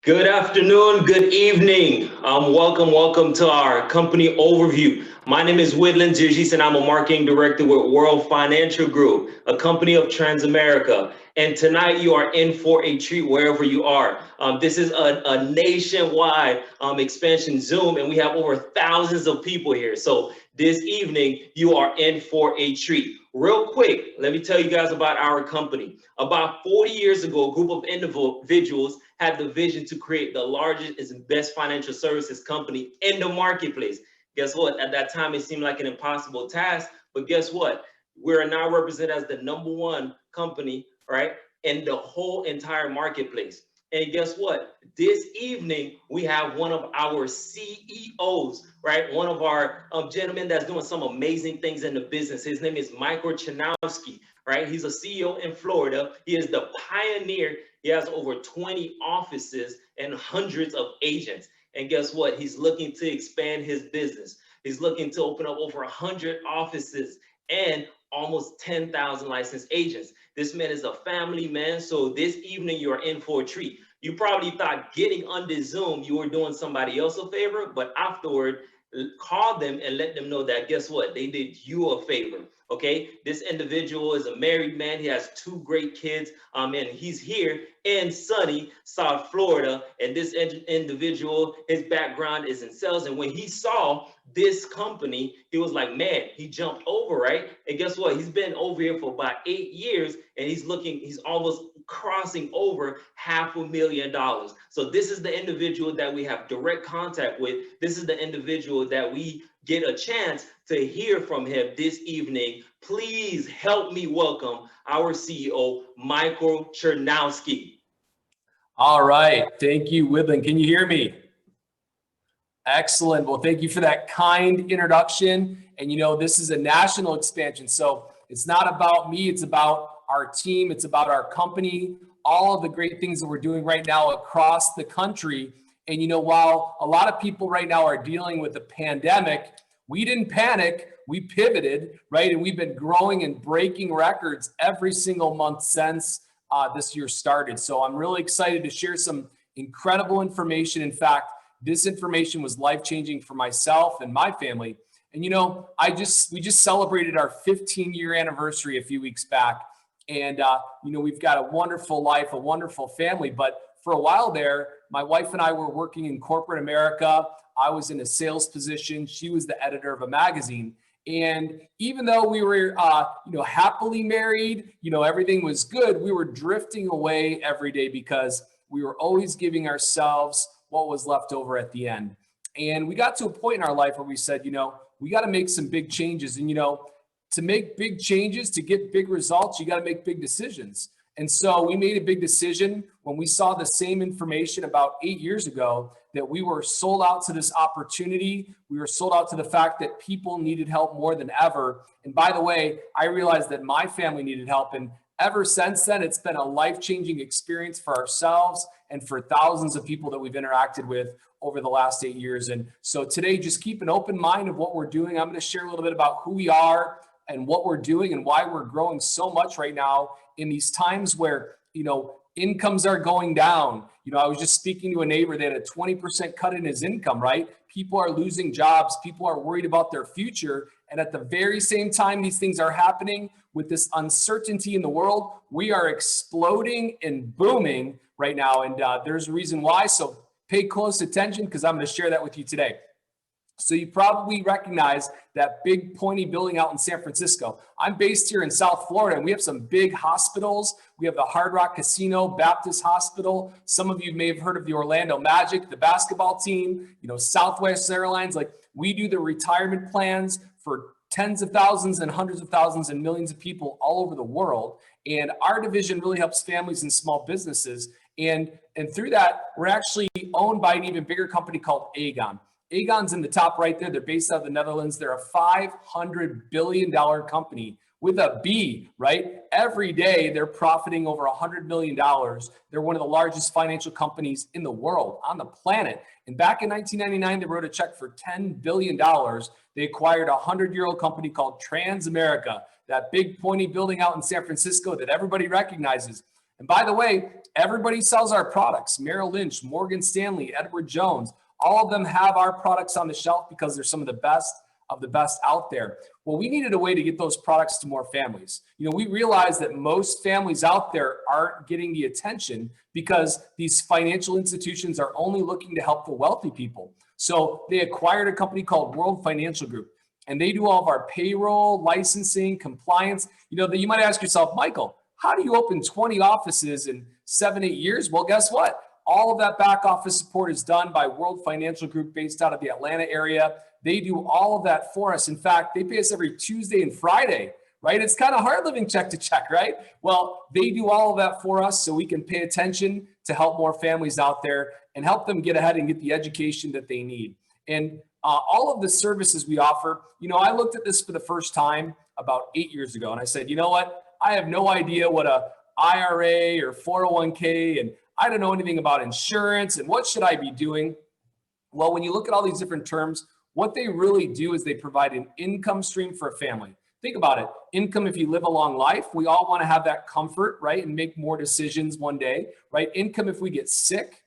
Good afternoon, good evening. Welcome to our company overview. My name is Widlin Michael and I'm a marketing director with World Financial Group, a company of Transamerica. And tonight you are in for a treat wherever you are. This is a nationwide expansion Zoom, and we have over thousands of people here. So this evening you are in for a treat. Real quick, let me tell you guys about our company. About 40 years ago, a group of individuals had the vision to create the largest and best financial services company in the marketplace. Guess what? At that time, it seemed like an impossible task, but guess what? We're now represented as the number one company, right, in the whole entire marketplace. And guess what? This evening, we have one of our CEOs, right? One of our gentlemen that's doing some amazing things in the business. His name is Michael Chanowski, right? He's a CEO in Florida. He is the pioneer. He has over 20 offices and hundreds of agents. And guess what? He's looking to expand his business. He's looking to open up over 100 offices and almost 10,000 licensed agents. This man is a family man. So this evening, you're in for a treat. You probably thought getting on this Zoom, you were doing somebody else a favor, but afterward, call them and let them know that guess what? They did you a favor. Okay, this individual is a married man. He has two great kids, and he's here in sunny South Florida. And this individual, his background is in sales. And when he saw this company, he was like, man, he jumped over, right? And guess what? He's been over here for about 8 years, and he's almost crossing over $500,000. So this is the individual that we have direct contact with. This is the individual that we get a chance to hear from him this evening. Please help me welcome our CEO, Michael Chernowski. All right. Thank you, Widlin. Can you hear me? Excellent. Well, thank you for that kind introduction. And this is a national expansion. So it's not about me, it's about our team, it's about our company, all of the great things that we're doing right now across the country. And while a lot of people right now are dealing with the pandemic, we didn't panic, we pivoted, right? And we've been growing and breaking records every single month since this year started. So I'm really excited to share some incredible information. In fact, this information was life-changing for myself and my family. And we just celebrated our 15-year anniversary a few weeks back. And we've got a wonderful life, a wonderful family. But for a while there, my wife and I were working in corporate America. I was in a sales position. She was the editor of a magazine. And even though we were, happily married, everything was good, we were drifting away every day because we were always giving ourselves what was left over at the end. And we got to a point in our life where we said, we got to make some big changes. And, to make big changes, to get big results, you got to make big decisions. And so we made a big decision when we saw the same information about 8 years ago that we were sold out to this opportunity. We were sold out to the fact that people needed help more than ever. And by the way, I realized that my family needed help. And ever since then, it's been a life-changing experience for ourselves and for thousands of people that we've interacted with over the last 8 years. And so today, just keep an open mind of what we're doing. I'm going to share a little bit about who we are and what we're doing and why we're growing so much right now in these times where, incomes are going down. I was just speaking to a neighbor that had a 20% cut in his income, right? People are losing jobs. People are worried about their future. And at the very same time, these things are happening with this uncertainty in the world. We are exploding and booming right now. And there's a reason why. So pay close attention because I'm going to share that with you today. So you probably recognize that big pointy building out in San Francisco. I'm based here in South Florida, and we have some big hospitals. We have the Hard Rock Casino, Baptist Hospital. Some of you may have heard of the Orlando Magic, the basketball team, Southwest Airlines. Like, we do the retirement plans for tens of thousands and hundreds of thousands and millions of people all over the world. And our division really helps families and small businesses. And through that, we're actually owned by an even bigger company called Aegon. Aegon's in the top right there. They're based out of the Netherlands. They're a $500 billion company with a B, right? Every day, they're profiting over $100 million. They're one of the largest financial companies in the world, on the planet. And back in 1999, they wrote a check for $10 billion. They acquired a 100-year-old company called Transamerica, that big pointy building out in San Francisco that everybody recognizes. And by the way, everybody sells our products. Merrill Lynch, Morgan Stanley, Edward Jones, all of them have our products on the shelf because they're some of the best out there. Well, we needed a way to get those products to more families. We realized that most families out there aren't getting the attention because these financial institutions are only looking to help the wealthy people. So they acquired a company called World Financial Group, and they do all of our payroll, licensing, compliance. You might ask yourself, Michael, how do you open 20 offices in 7-8 years? Well, guess what? All of that back office support is done by World Financial Group based out of the Atlanta area. They do all of that for us. In fact, they pay us every Tuesday and Friday, right? It's kind of hard living check to check, right? Well, they do all of that for us so we can pay attention to help more families out there and help them get ahead and get the education that they need. And all of the services we offer, I looked at this for the first time about 8 years ago, and I said, you know what? I have no idea what a IRA or 401k, and I don't know anything about insurance, and what should I be doing? Well, when you look at all these different terms, what they really do is they provide an income stream for a family. Think about it. Income, if you live a long life, we all want to have that comfort, right? And make more decisions one day, right? Income if we get sick,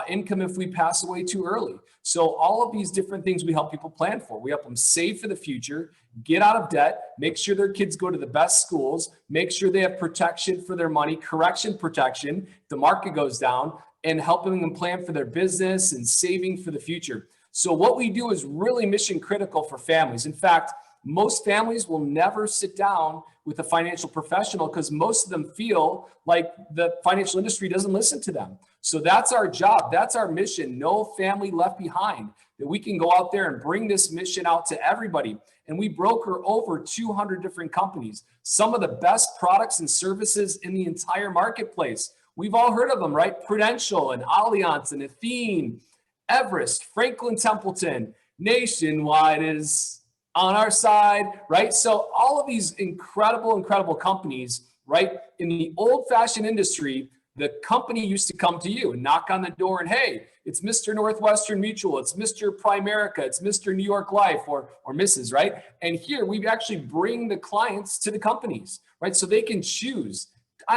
income if we pass away too early. So all of these different things we help people plan for. We help them save for the future, get out of debt, make sure their kids go to the best schools, make sure they have protection for their money, correction protection, if the market goes down, and helping them plan for their business and saving for the future. So what we do is really mission critical for families. In fact, most families will never sit down with a financial professional because most of them feel like the financial industry doesn't listen to them. So that's our job. That's our mission. No family left behind. That we can go out there and bring this mission out to everybody. And we broker over 200 different companies, some of the best products and services in the entire marketplace. We've all heard of them, right? Prudential and Allianz and Athene, Everest, Franklin Templeton, Nationwide is on our side, right? So all of these incredible companies, right? In the old-fashioned industry, the company used to come to you and knock on the door and, hey, it's Mr. Northwestern Mutual, it's Mr. Primerica, it's Mr. New York Life or Mrs., right? And here we actually bring the clients to the companies, right? So they can choose.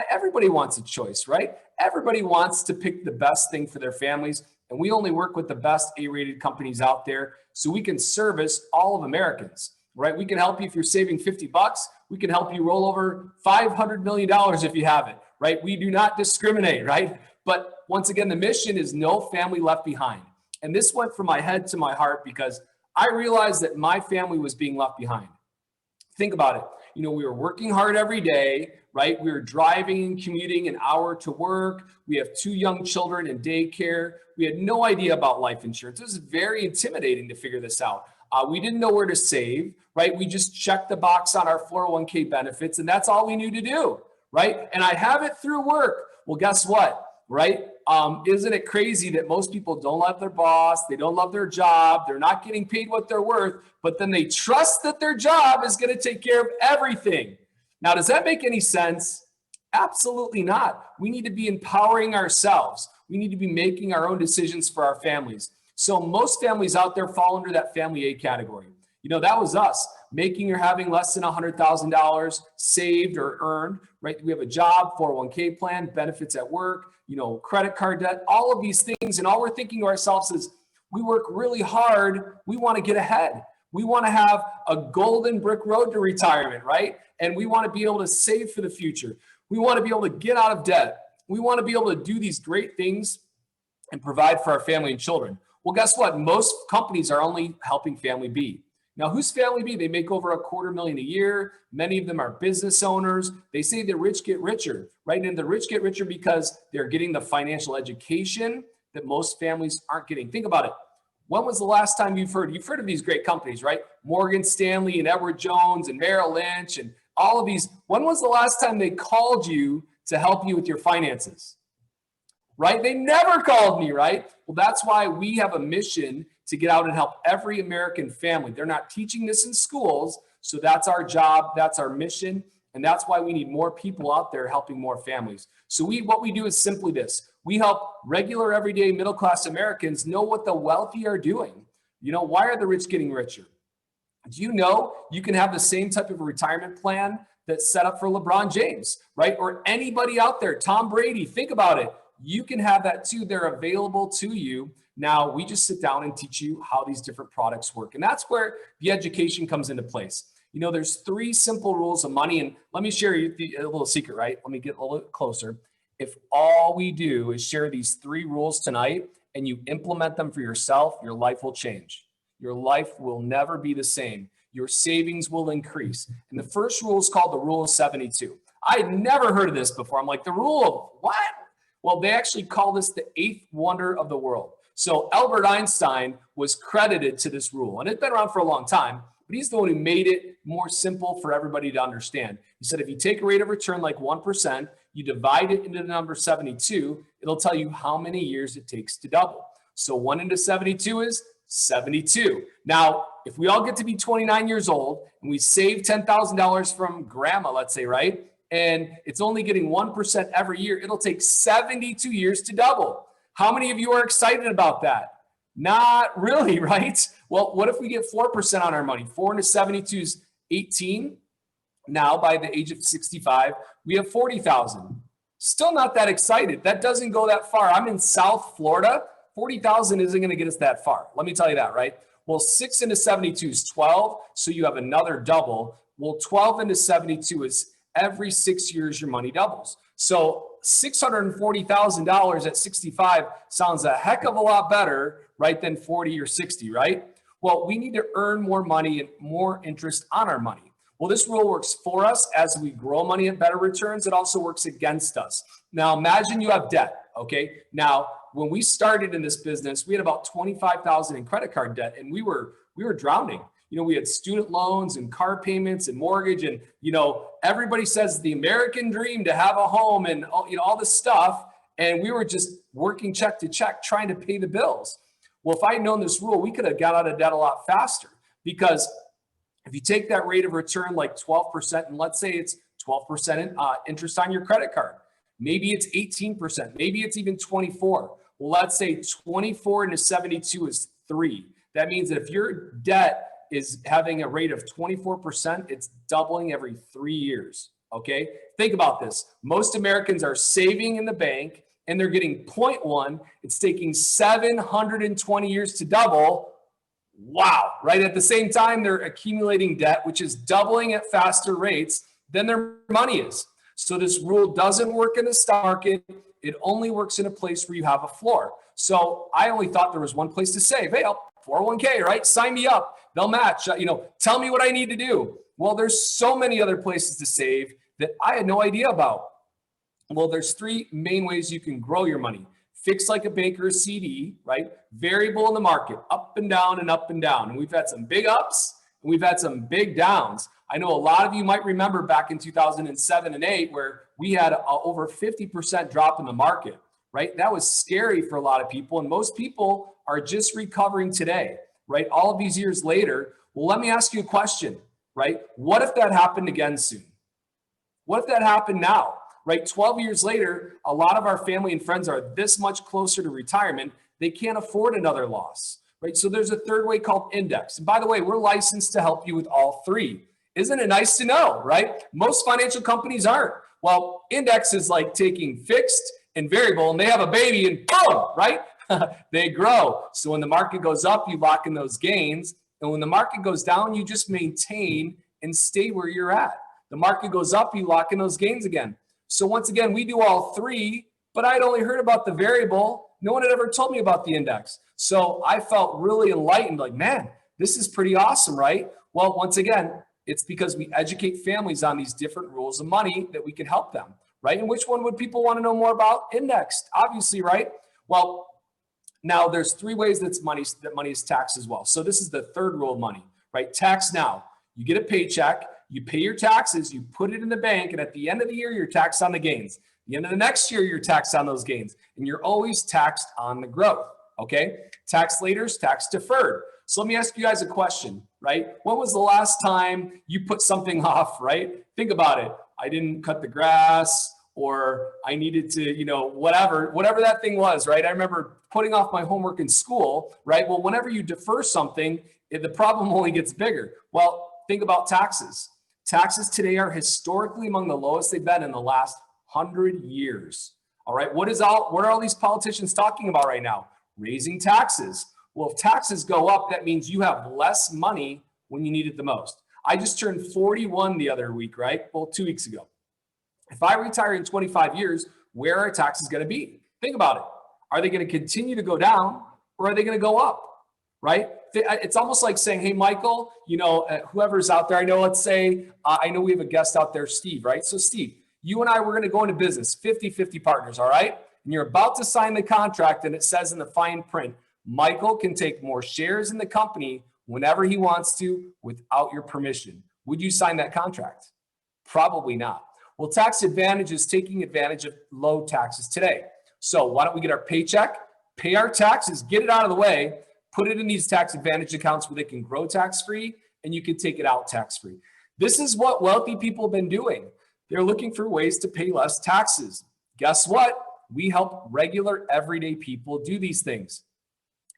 Everybody wants a choice, right? Everybody wants to pick the best thing for their families. And we only work with the best A-rated companies out there so we can service all of Americans, right? We can help you if you're saving $50. We can help you roll over $500 million if you have it, right? We do not discriminate, right? But once again, the mission is no family left behind. And this went from my head to my heart because I realized that my family was being left behind. Think about it. We were working hard every day, right? We were driving and commuting an hour to work. We have 2 young children in daycare. We had no idea about life insurance. It was very intimidating to figure this out. We didn't know where to save, right? We just checked the box on our 401k benefits, and that's all we knew to do, right? And I have it through work. Well, guess what, right? Isn't it crazy that most people don't love their boss, they don't love their job, they're not getting paid what they're worth, but then they trust that their job is going to take care of everything. Now, does that make any sense? Absolutely not. We need to be empowering ourselves. We need to be making our own decisions for our families. So most families out there fall under that family A category. That was us, making or having less than $100,000 saved or earned, right? We have a job, 401k plan, benefits at work, credit card debt, all of these things. And all we're thinking to ourselves is, we work really hard. We want to get ahead. We want to have a golden brick road to retirement, right? And we want to be able to save for the future. We want to be able to get out of debt. We want to be able to do these great things and provide for our family and children. Well, guess what? Most companies are only helping family B. Now, who's family B? They make over $250,000 a year. Many of them are business owners. They say the rich get richer, right? And the rich get richer because they're getting the financial education that most families aren't getting. Think about it. When was the last time you've heard of these great companies, right? Morgan Stanley and Edward Jones and Merrill Lynch and all of these. When was the last time they called you to help you with your finances? Right? They never called me, right? Well, that's why we have a mission to get out and help every American family. They're not teaching this in schools, so that's our job, that's our mission, and that's why we need more people out there helping more families. So what we do is simply this. We help regular, everyday, middle-class Americans know what the wealthy are doing. Why are the rich getting richer? Do you know you can have the same type of retirement plan that's set up for LeBron James, right? Or anybody out there, Tom Brady, think about it. You can have that too. They're available to you. Now we just sit down and teach you how these different products work. And that's where the education comes into place. There's 3 simple rules of money. And let me share you a little secret, right? Let me get a little bit closer. If all we do is share these 3 rules tonight and you implement them for yourself, your life will change. Your life will never be the same. Your savings will increase. And the first rule is called the rule of 72. I had never heard of this before. I'm like, the rule of what? Well, they actually call this the 8th wonder of the world. So Albert Einstein was credited to this rule, and it's been around for a long time, but he's the one who made it more simple for everybody to understand. He said, if you take a rate of return like 1%, you divide it into the number 72, it'll tell you how many years it takes to double. So 1 into 72 is 72. Now, if we all get to be 29 years old and we save $10,000 from grandma, let's say, right? And it's only getting 1% every year, it'll take 72 years to double. How many of you are excited about that? Not really, right? Well, what if we get 4% on our money? 4 into 72 is 18. Now, by the age of 65, we have 40,000. Still not that excited. That doesn't go that far. I'm in South Florida. 40,000 isn't going to get us that far. Let me tell you that, right? Well, 6 into 72 is 12. So you have another double. Well, 12 into 72 is every 6 years, your money doubles. So $640,000 at 65 sounds a heck of a lot better, right, than 40 or 60, right? Well, we need to earn more money and more interest on our money. Well, this rule works for us as we grow money at better returns. It also works against us. Now, imagine you have debt, okay? Now, when we started in this business, we had about $25,000 in credit card debt, and we were drowning. We had student loans and car payments and mortgage, and everybody says the American dream to have a home and all this stuff, and we were just working check to check trying to pay the bills. Well, if I had known this rule, we could have got out of debt a lot faster, because if you take that rate of return like 12%, and let's say it's 12% interest on your credit card, maybe it's 18%, maybe it's even 24. Well, let's say 24 into 72 is 3. That means that if your debt is having a rate of 24%, it's doubling every 3 years, okay? Think about this. Most Americans are saving in the bank and they're getting 0.1. It's taking 720 years to double. Wow, right? At the same time, they're accumulating debt, which is doubling at faster rates than their money is. So this rule doesn't work in the stock market. It only works in a place where you have a floor. So I only thought there was one place to save. Hey, 401k, right? Sign me up. They'll match. Tell me what I need to do. Well, there's so many other places to save that I had no idea about. Well, there's 3 main ways you can grow your money. Fixed like a bank or a CD, right? Variable in the market, up and down and up and down. And we've had some big ups and we've had some big downs. I know a lot of you might remember back in 2007 and 8 where we had over 50% drop in the market, right? That was scary for a lot of people. And most people are just recovering today, right? All of these years later. Well, let me ask you a question, right? What if that happened again soon? What if that happened now, right? 12 years later, a lot of our family and friends are this much closer to retirement. They can't afford another loss, right? So there's a third way called index. And by the way, we're licensed to help you with all 3. Isn't it nice to know, right? Most financial companies aren't. Well, index is like taking fixed and variable and they have a baby and boom, right? They grow. So when the market goes up, you lock in those gains. And when the market goes down, you just maintain and stay where you're at. The market goes up, you lock in those gains again. So once again, we do all 3, but I'd only heard about the variable. No one had ever told me about the index. So I felt really enlightened, like, man, this is pretty awesome, right? Well, once again, it's because we educate families on these different rules of money that we can help them, right? And which one would people want to know more about? Indexed, obviously, right? Well, now there's 3 ways that money is taxed as well. So this is the third rule of money, right? Tax now. You get a paycheck, you pay your taxes, you put it in the bank, and at the end of the year, you're taxed on the gains. At the end of the next year, you're taxed on those gains, and you're always taxed on the growth, okay? Tax later is tax deferred. So let me ask you guys a question, right? When was the last time you put something off, right? Think about it. I didn't cut the grass, or I needed to, whatever that thing was, right? I remember putting off my homework in school, right? Well, whenever you defer something, the problem only gets bigger. Well, think about taxes. Taxes today are historically among the lowest they've been in the last 100 years. All right, what are all these politicians talking about right now? Raising taxes. Well, if taxes go up, that means you have less money when you need it the most. I just turned 41 the other week, right? Well, 2 weeks ago. If I retire in 25 years, where are taxes going to be? Think about it. Are they going to continue to go down or are they going to go up? Right? It's almost like saying, hey, Michael, whoever's out there, I know, let's say, I know we have a guest out there, Steve, right? So Steve, you and I, we're going to go into business, 50-50 partners, all right? And you're about to sign the contract and it says in the fine print, Michael can take more shares in the company whenever he wants to without your permission. Would you sign that contract? Probably not. Well, tax advantage is taking advantage of low taxes today. So why don't we get our paycheck, pay our taxes, get it out of the way, put it in these tax advantage accounts where they can grow tax-free and you can take it out tax-free. This is what wealthy people have been doing. They're looking for ways to pay less taxes. Guess what? We help regular, everyday people do these things.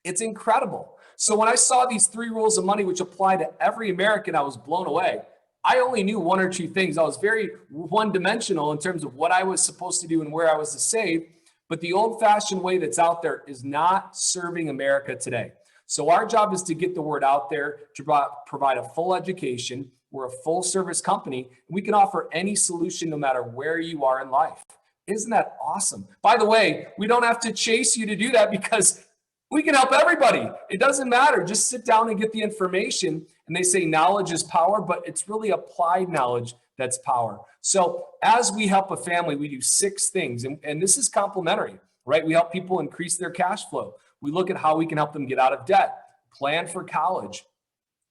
It's incredible. So when I saw these 3 rules of money, which apply to every American, I was blown away. I only knew 1 or 2 things. I was very one-dimensional in terms of what I was supposed to do and where I was to save. But the old-fashioned way that's out there is not serving America today. So our job is to get the word out there, to provide a full education. We're a full-service company. We can offer any solution no matter where you are in life. Isn't that awesome? By the way, we don't have to chase you to do that because we can help everybody. It doesn't matter. Just sit down and get the information. And they say knowledge is power, but it's really applied knowledge that's power. So as we help a family, we do 6 things. And this is complementary, right? We help people increase their cash flow. We look at how we can help them get out of debt, plan for college.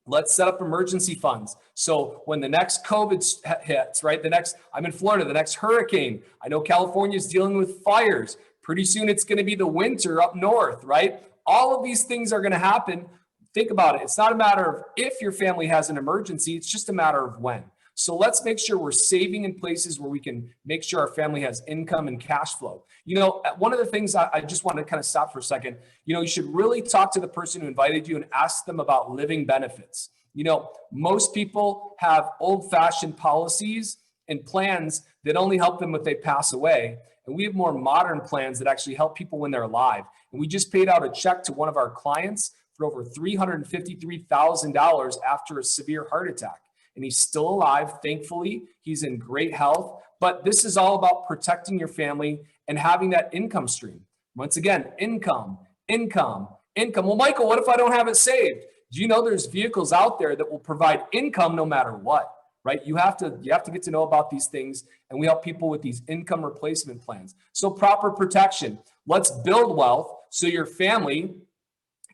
Let's set up emergency funds. So when the next COVID hits, right? I'm in Florida, the next hurricane. I know California is dealing with fires. Pretty soon it's going to be the winter up north, right? All of these things are going to happen. Think about it. It's not a matter of if your family has an emergency. It's just a matter of when. So let's make sure we're saving in places where we can make sure our family has income and cash flow. One of the things I just want to kind of stop for a second, you should really talk to the person who invited you and ask them about living benefits. Most people have old-fashioned policies and plans that only help them if they pass away. And we have more modern plans that actually help people when they're alive. And we just paid out a check to one of our clients for over $353,000 after a severe heart attack. And he's still alive, thankfully. He's in great health. But this is all about protecting your family and having that income stream. Once again, income. Well, Michael, what if I don't have it saved? Do you know there's vehicles out there that will provide income no matter what, right? You have to get to know about these things, and we help people with these income replacement plans. So proper protection. Let's build wealth so your family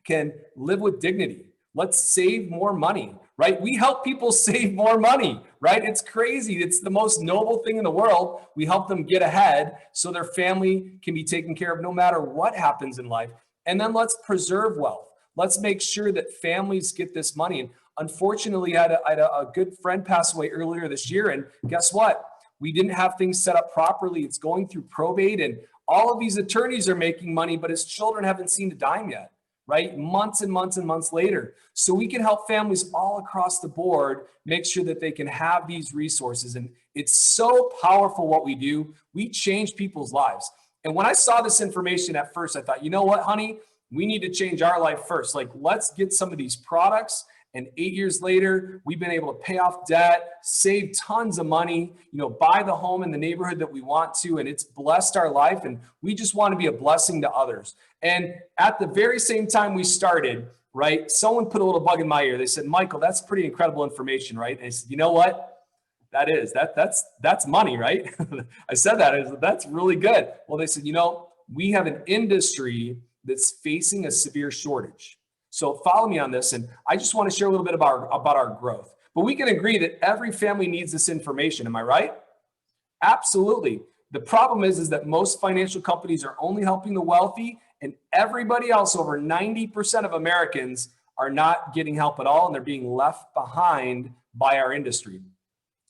can live with dignity. Let's save more money, right? We help people save more money, right? It's crazy. It's the most noble thing in the world. We help them get ahead so their family can be taken care of no matter what happens in life. And then let's preserve wealth. Let's make sure that families get this money. And unfortunately, I had a good friend pass away earlier this year. And guess what? We didn't have things set up properly. It's going through probate, and all of these attorneys are making money, but his children haven't seen a dime yet, right? Months and months and months later. So we can help families all across the board make sure that they can have these resources. And it's so powerful what we do. We change people's lives. And when I saw this information at first, I thought, you know what, honey? We need to change our life first. Like, let's get some of these products. And 8 years later, we've been able to pay off debt, save tons of money, buy the home in the neighborhood that we want to, and it's blessed our life. And we just want to be a blessing to others. And at the very same time we started, right, someone put a little bug in my ear. They said, Michael, that's pretty incredible information, right? And I said, you know what? That's money, right? I said that. That's really good. Well, they said, we have an industry that's facing a severe shortage. So follow me on this. And I just want to share a little bit about our growth. But we can agree that every family needs this information. Am I right? Absolutely. The problem is that most financial companies are only helping the wealthy, and everybody else, over 90% of Americans, are not getting help at all, and they're being left behind by our industry.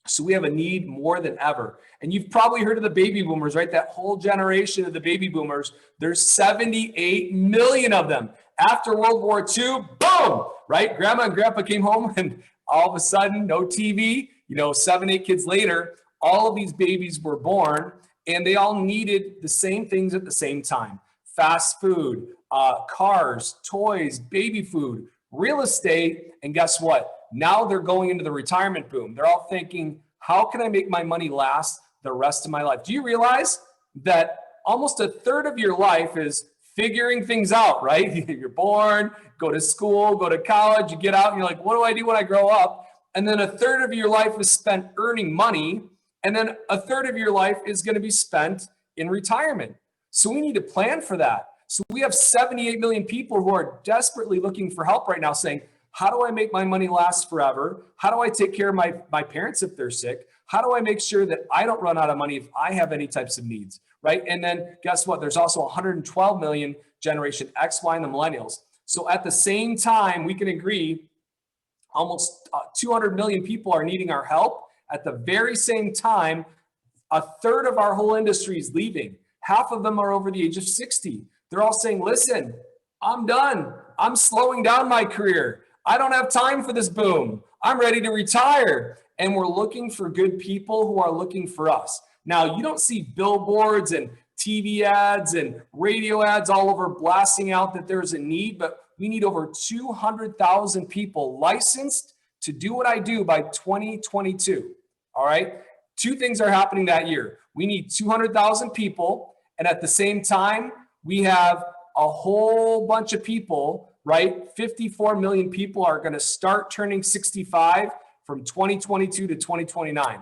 So we have a need more than ever. And you've probably heard of the baby boomers, right? That whole generation of the baby boomers, there's 78 million of them. After World War II, boom, right? Grandma and grandpa came home and all of a sudden, no TV, 7, 8 kids later, all of these babies were born and they all needed the same things at the same time. Fast food, cars, toys, baby food, real estate. And guess what? Now they're going into the retirement boom. They're all thinking, how can I make my money last the rest of my life? Do you realize that almost a third of your life is figuring things out, right? You're born, go to school, go to college, you get out and you're like, what do I do when I grow up? And then a third of your life is spent earning money. And then a third of your life is going to be spent in retirement. So we need to plan for that. So we have 78 million people who are desperately looking for help right now saying, how do I make my money last forever? How do I take care of my parents if they're sick? How do I make sure that I don't run out of money if I have any types of needs, right? And then guess what? There's also 112 million Generation X, Y, and the millennials. So at the same time, we can agree almost 200 million people are needing our help. At the very same time, a third of our whole industry is leaving. Half of them are over the age of 60. They're all saying, listen, I'm done. I'm slowing down my career. I don't have time for this boom. I'm ready to retire. And we're looking for good people who are looking for us. Now, you don't see billboards and TV ads and radio ads all over blasting out that there's a need, but we need over 200,000 people licensed to do what I do by 2022. All right. 2 things are happening that year. We need 200,000 people. And at the same time, we have a whole bunch of people, right? 54 million people are going to start turning 65 from 2022 to 2029.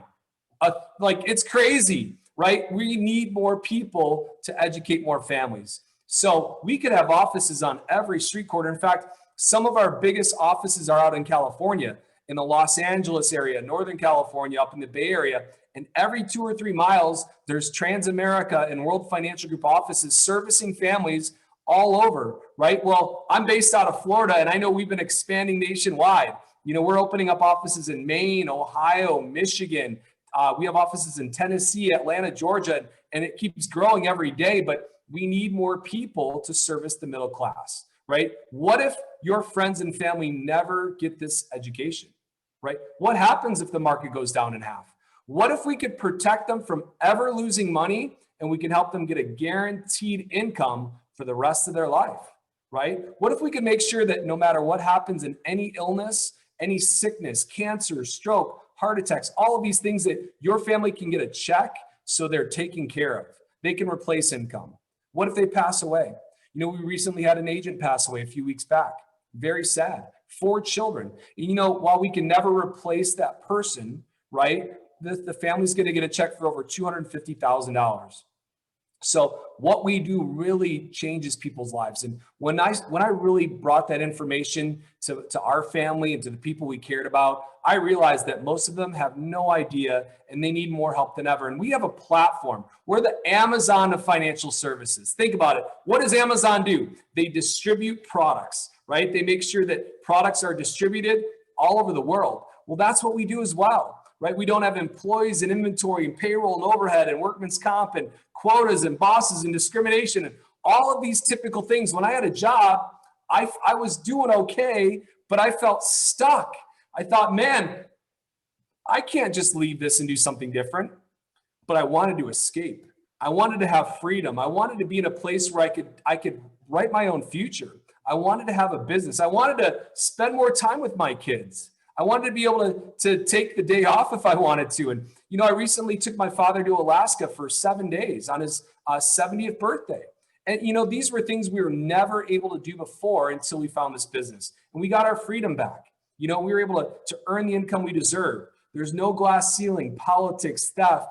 Like, it's crazy, right? We need more people to educate more families. So we could have offices on every street corner. In fact, some of our biggest offices are out in California, in the Los Angeles area, Northern California, up in the Bay Area. And every 2 or 3 miles, there's Transamerica and World Financial Group offices servicing families all over, right? Well, I'm based out of Florida, and I know we've been expanding nationwide. We're opening up offices in Maine, Ohio, Michigan. We have offices in Tennessee, Atlanta, Georgia, and it keeps growing every day, but we need more people to service the middle class, right? What if your friends and family never get this education, right? What happens if the market goes down in half? What if we could protect them from ever losing money and we can help them get a guaranteed income for the rest of their life, right? What if we could make sure that no matter what happens in any illness, any sickness, cancer, stroke, heart attacks, all of these things, that your family can get a check so they're taken care of. They can replace income. What if they pass away? We recently had an agent pass away a few weeks back. Very sad. 4 children. And while we can never replace that person, right? The family's going to get a check for over $250,000. So what we do really changes people's lives. And when I really brought that information to our family and to the people we cared about, I realized that most of them have no idea and they need more help than ever. And we have a platform. We're the Amazon of financial services. Think about it. What does Amazon do? They distribute products, right? They make sure that products are distributed all over the world. Well, that's what we do as well, right? We don't have employees and inventory and payroll and overhead and workman's comp and quotas and bosses and discrimination and all of these typical things. When I had a job, I was doing okay, but I felt stuck. I thought, man, I can't just leave this and do something different. But I wanted to escape. I wanted to have freedom. I wanted to be in a place where I could write my own future. I wanted to have a business. I wanted to spend more time with my kids. I wanted to be able to take the day off if I wanted to. And, I recently took my father to Alaska for 7 days on his 70th birthday. And, these were things we were never able to do before until we found this business. And we got our freedom back. We were able to earn the income we deserve. There's no glass ceiling, politics, theft.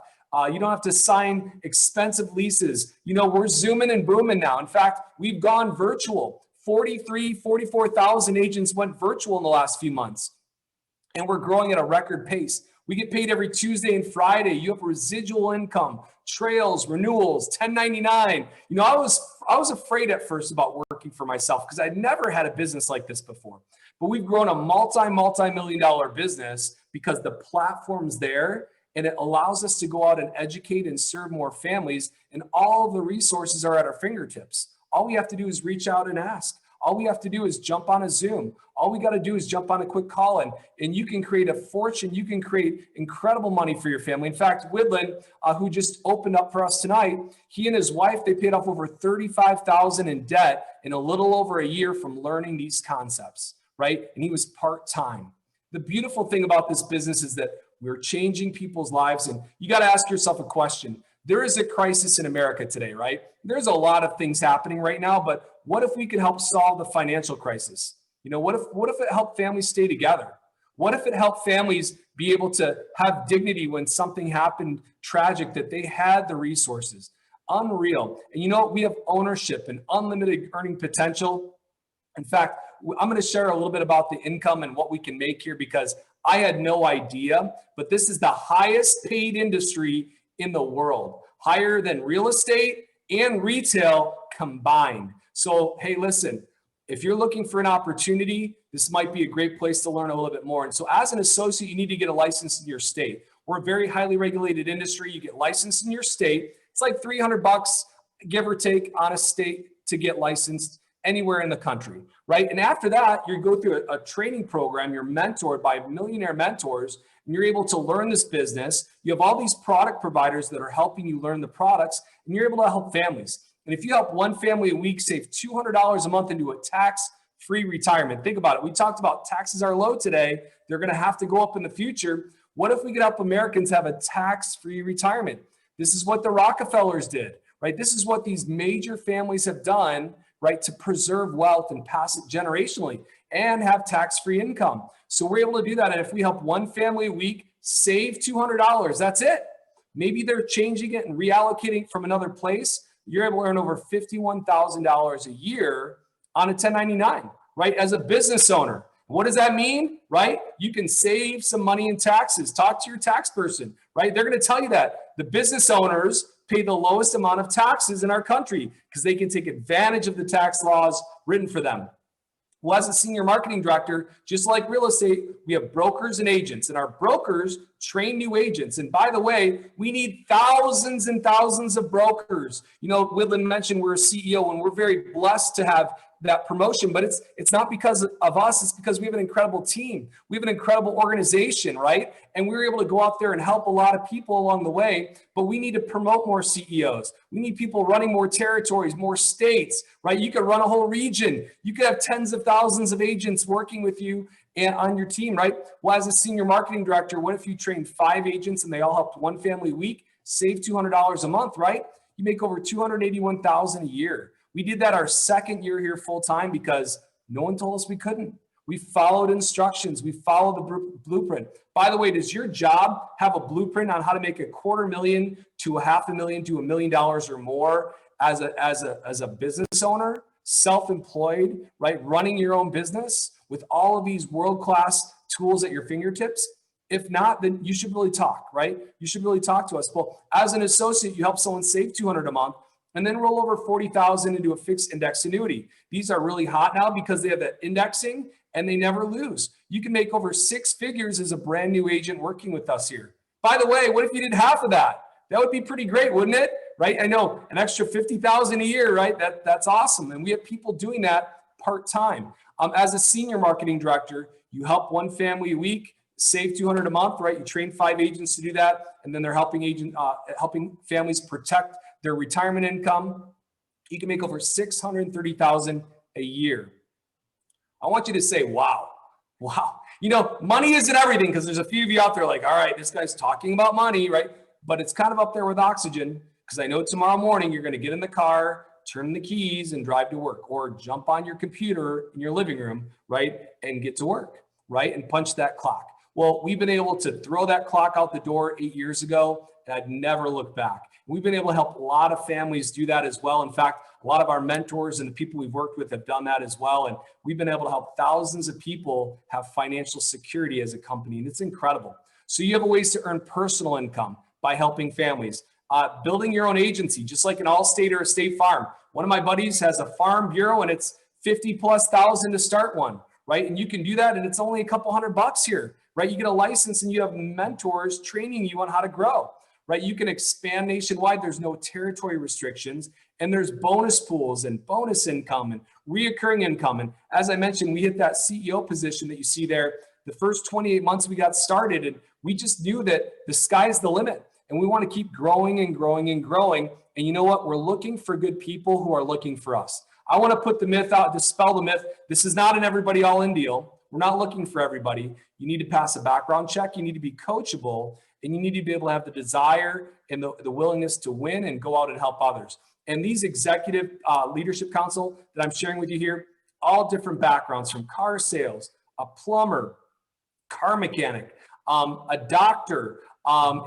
You don't have to sign expensive leases. We're zooming and booming now. In fact, we've gone virtual. 44,000 agents went virtual in the last few months. And we're growing at a record pace. We get paid every Tuesday and Friday. You have residual income, trails, renewals, 1099. I was afraid at first about working for myself because I'd never had a business like this before. But we've grown a multi-million-dollar business because the platform's there and it allows us to go out and educate and serve more families. And all of the resources are at our fingertips. All we have to do is reach out and ask. All we have to do is jump on a Zoom. All we got to do is jump on a quick call, and you can create a fortune. You can create incredible money for your family. In fact, Widlin, who just opened up for us tonight, he and his wife, they paid off over $35,000 in debt in a little over a year from learning these concepts, right? And he was part-time. The beautiful thing about this business is that we're changing people's lives, and you got to ask yourself a question. There is a crisis in America today, right? There's a lot of things happening right now, but what if we could help solve the financial crisis? What if it helped families stay together? What if it helped families be able to have dignity when something happened tragic, that they had the resources? Unreal. And we have ownership and unlimited earning potential. In fact, I'm going to share a little bit about the income and what we can make here, because I had no idea, but this is the highest paid industry in the world, higher than real estate and retail combined. So, hey, listen, if you're looking for an opportunity, this might be a great place to learn a little bit more. And so as an associate, you need to get a license in your state. We're a very highly regulated industry. You get licensed in your state. It's like $300, give or take, on a state to get licensed anywhere in the country, right? And after that, you go through a training program. You're mentored by millionaire mentors, and you're able to learn this business. You have all these product providers that are helping you learn the products, and you're able to help families. And if you help one family a week save $200 a month into a tax-free retirement, think about it. We talked about taxes are low today. They're going to have to go up in the future. What if we could help Americans have a tax-free retirement? This is what the Rockefellers did, right? This is what these major families have done, right, to preserve wealth and pass it generationally and have tax-free income. So we're able to do that. And if we help one family a week save $200, that's it. Maybe they're changing it and reallocating from another place. You're able to earn over $51,000 a year on a 1099, right? As a business owner. What does that mean, right? You can save some money in taxes. Talk to your tax person, right? They're going to tell you that the business owners pay the lowest amount of taxes in our country because they can take advantage of the tax laws written for them. Well, as a senior marketing director, just like real estate, we have brokers and agents, and our brokers train new agents. And by the way, we need thousands and thousands of brokers. Widlin mentioned we're a CEO, and we're very blessed to have that promotion, but it's not because of us. It's because we have an incredible team. We have an incredible organization, right? And we were able to go out there and help a lot of people along the way, but we need to promote more CEOs. We need people running more territories, more states, right? You could run a whole region. You could have tens of thousands of agents working with you and on your team, right? Well, as a senior marketing director, what if you trained 5 agents and they all helped one family a week, save $200 a month, right? You make over $281,000 a year. We did that our second year here full time because no one told us we couldn't. We followed instructions. We followed the blueprint. By the way, does your job have a blueprint on how to make $250,000 to $500,000 to $1 million or more as a business owner, self-employed, right? Running your own business with all of these world-class tools at your fingertips? If not, then you should really talk, right? You should really talk to us. Well, as an associate, you help someone save $200 a month and then roll over $40,000 into a fixed index annuity. These are really hot now because they have that indexing and they never lose. You can make over 6 figures as a brand new agent working with us here. By the way, what if you did half of that? That would be pretty great, wouldn't it? Right? I know, an extra $50,000 a year, right? That's awesome. And we have people doing that part-time. As a senior marketing director, you help one family a week, save $200 a month, right? You train 5 agents to do that, and then they're helping families protect their retirement income. You can make over $630,000 a year. I want you to say, wow. Money isn't everything, because there's a few of you out there like, all right, this guy's talking about money, right? But it's kind of up there with oxygen, because I know tomorrow morning you're going to get in the car, turn the keys, and drive to work, or jump on your computer in your living room, right, and get to work, right, and punch that clock. Well, we've been able to throw that clock out the door 8 years ago, and I'd never look back. We've been able to help a lot of families do that as well. In fact, a lot of our mentors and the people we've worked with have done that as well. And we've been able to help thousands of people have financial security as a company. And it's incredible. So you have ways to earn personal income by helping families. Building your own agency, just like an Allstate or a State Farm. One of my buddies has a farm bureau and it's $50,000+ to start one, right? And you can do that and it's only a couple $100 here, right? You get a license and you have mentors training you on how to grow, right? You can expand nationwide. There's no territory restrictions, and there's bonus pools and bonus income and reoccurring income. And as I mentioned, we hit that CEO position that you see there. The first 28 months we got started, and we just knew that the sky's the limit, and we want to keep growing and growing and growing. And you know what? We're looking for good people who are looking for us. I want to put the myth out, dispel the myth. This is not an everybody all in deal. We're not looking for everybody. You need to pass a background check. You need to be coachable, and you need to be able to have the desire and the willingness to win and go out and help others. And these executive leadership council that I'm sharing with you here, all different backgrounds, from car sales, a plumber, car mechanic, a doctor,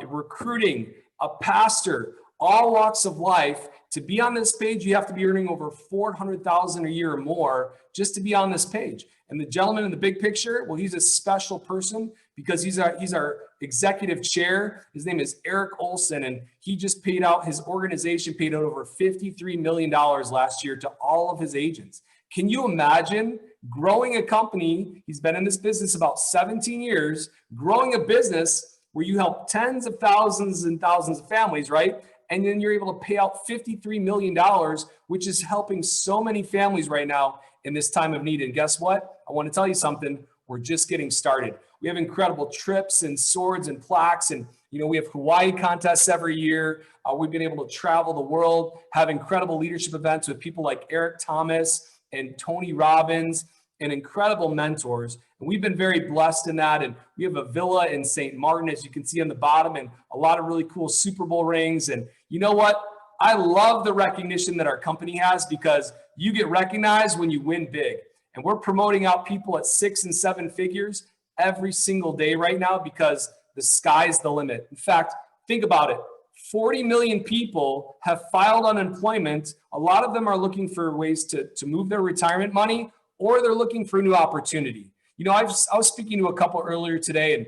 recruiting, a pastor, all walks of life. To be on this page, you have to be earning over $400,000 a year or more just to be on this page. And the gentleman in the big picture, well, he's a special person because he's our executive chair. His name is Eric Olson, and he just paid out, his organization paid out over $53 million last year to all of his agents. Can you imagine growing a company? He's been in this business about 17 years, growing a business where you help tens of thousands and thousands of families, right? And then you're able to pay out $53 million, which is helping so many families right now in this time of need. And guess what? I want to tell you something. We're just getting started. We have incredible trips and swords and plaques. And, we have Hawaii contests every year. We've been able to travel the world, have incredible leadership events with people like Eric Thomas and Tony Robbins, and incredible mentors. And we've been very blessed in that. And we have a villa in St. Martin, as you can see on the bottom, and a lot of really cool Super Bowl rings. And you know what? I love the recognition that our company has, because you get recognized when you win big. And we're promoting out people at 6 and 7 figures every single day right now, because the sky's the limit. In fact, think about it. 40 million people have filed unemployment. A lot of them are looking for ways to move their retirement money, or they're looking for a new opportunity. I was speaking to a couple earlier today, and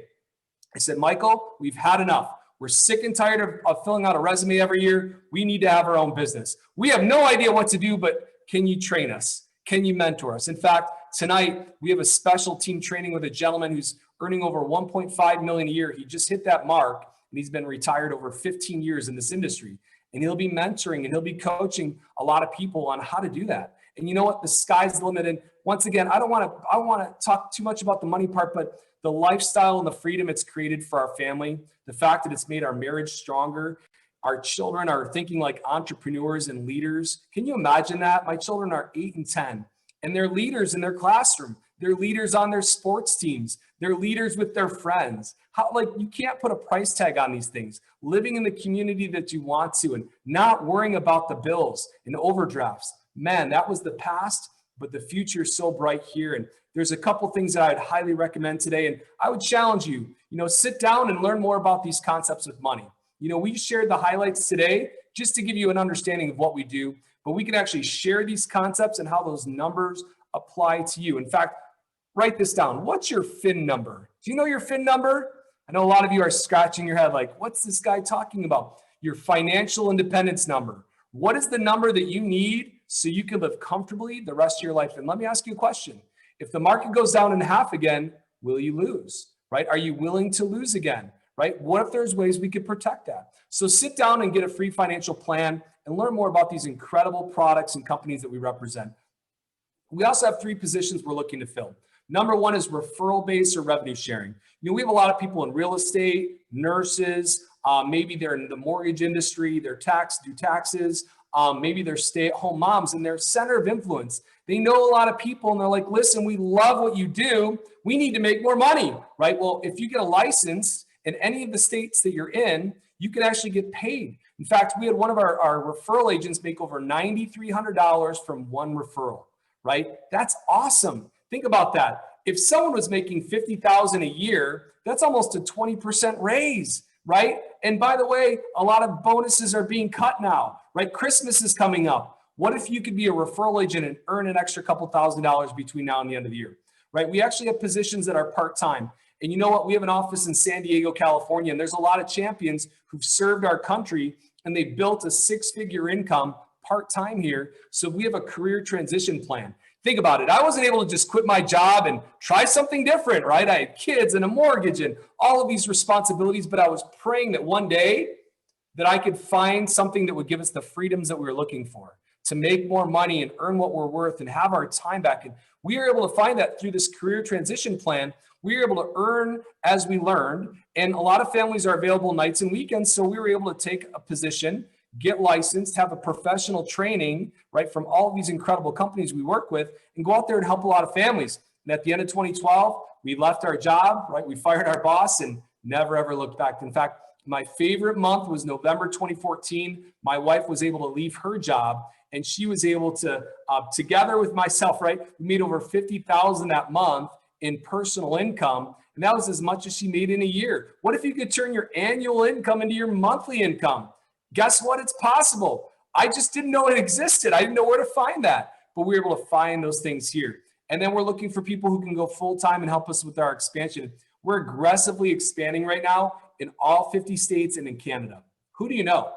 I said, Michael, we've had enough. We're sick and tired of filling out a resume every year. We need to have our own business. We have no idea what to do, but can you train us? Can you mentor us? In fact, tonight we have a special team training with a gentleman who's earning over $1.5 million a year. He just hit that mark, and he's been retired over 15 years in this industry. And he'll be mentoring and he'll be coaching a lot of people on how to do that. And you know what? The sky's the limit. And once again, I don't want to talk too much about the money part, but the lifestyle and the freedom it's created for our family, the fact that it's made our marriage stronger. Our children are thinking like entrepreneurs and leaders. Can you imagine that? My children are 8 and 10, and they're leaders in their classroom. They're leaders on their sports teams. They're leaders with their friends. You can't put a price tag on these things. Living in the community that you want to, and not worrying about the bills and overdrafts. Man, that was the past, but the future is so bright here. And there's a couple things that I'd highly recommend today. And I would challenge you, sit down and learn more about these concepts with money. We shared the highlights today just to give you an understanding of what we do, but we can actually share these concepts and how those numbers apply to you. In fact, write this down. What's your FIN number? Do you know your FIN number? I know a lot of you are scratching your head like, what's this guy talking about? Your financial independence number. What is the number that you need so you can live comfortably the rest of your life? And let me ask you a question. If the market goes down in half again, will you lose, right? Are you willing to lose again, right? What if there's ways we could protect that? So sit down and get a free financial plan and learn more about these incredible products and companies that we represent. We also have 3 positions we're looking to fill. Number 1 is referral based or revenue sharing. We have a lot of people in real estate, nurses, maybe they're in the mortgage industry, do taxes, maybe they're stay-at-home moms, and they're center of influence. They know a lot of people, and they're like, listen, we love what you do. We need to make more money, right? Well, if you get a license in any of the states that you're in, you can actually get paid. In fact, we had one of our referral agents make over $9,300 from one referral, right? That's awesome. Think about that. If someone was making $50,000 a year, that's almost a 20% raise, right? And by the way, a lot of bonuses are being cut now, right? Christmas is coming up. What if you could be a referral agent and earn an extra couple $1,000s between now and the end of the year, right? We actually have positions that are part-time. And you know what? We have an office in San Diego, California, and there's a lot of champions who've served our country, and they built a 6-figure income part-time here. So we have a career transition plan. Think about it. I wasn't able to just quit my job and try something different, right? I had kids and a mortgage and all of these responsibilities, but I was praying that one day that I could find something that would give us the freedoms that we were looking for, to make more money and earn what we're worth and have our time back. And we were able to find that through this career transition plan. We were able to earn as we learned. And a lot of families are available nights and weekends. So we were able to take a position, get licensed, have a professional training, right, from all of these incredible companies we work with, and go out there and help a lot of families. And at the end of 2012, we left our job, right? We fired our boss and never, ever looked back. In fact, my favorite month was November 2014. My wife was able to leave her job, and she was able to, together with myself, right, we made over $50,000 that month in personal income. And that was as much as she made in a year. What if you could turn your annual income into your monthly income? Guess what? It's possible. I just didn't know it existed. I didn't know where to find that, but we were able to find those things here. And then we're looking for people who can go full-time and help us with our expansion. We're aggressively expanding right now in all 50 states and in Canada. Who do you know?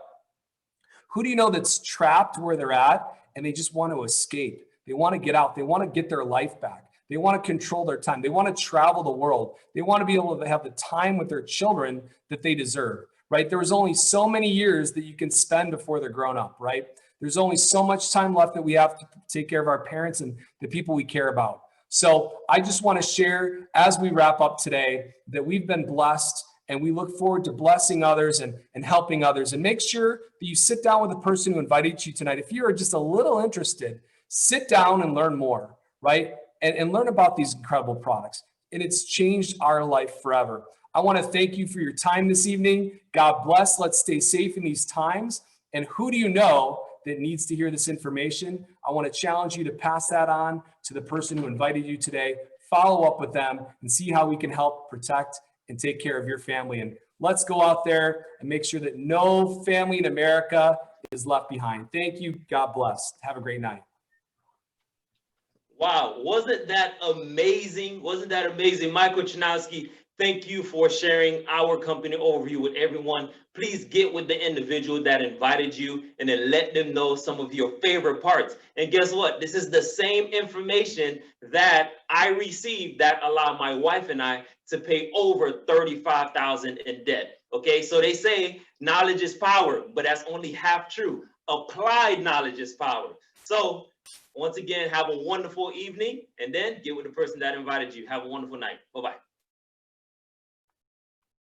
Who do you know that's trapped where they're at and they just want to escape? They want to get out. They want to get their life back. They want to control their time. They want to travel the world. They want to be able to have the time with their children that they deserve, right? There was only so many years that you can spend before they're grown up, right? There's only so much time left that we have to take care of our parents and the people we care about. So I just want to share as we wrap up today that we've been blessed, and we look forward to blessing others and helping others. And make sure that you sit down with the person who invited you tonight. If you are just a little interested, sit down and learn more, right? And learn about these incredible products. And it's changed our life forever. I want to thank you for your time this evening. God bless. Let's stay safe in these times. And who do you know that needs to hear this information? I want to challenge you to pass that on to the person who invited you today. Follow up with them and see how we can help protect and take care of your family. And let's go out there and make sure that no family in America is left behind. Thank you. God bless. Have a great night. Wow, wasn't that amazing? Wasn't that amazing? Michael Chanowski, thank you for sharing our company overview with everyone. Please get with the individual that invited you and then let them know some of your favorite parts. And guess what? This is the same information that I received that allowed my wife and I to pay over $35,000 in debt. Okay, so they say knowledge is power, but that's only half true. Applied knowledge is power. So once again, have a wonderful evening, and then get with the person that invited you. Have a wonderful night. Bye-bye.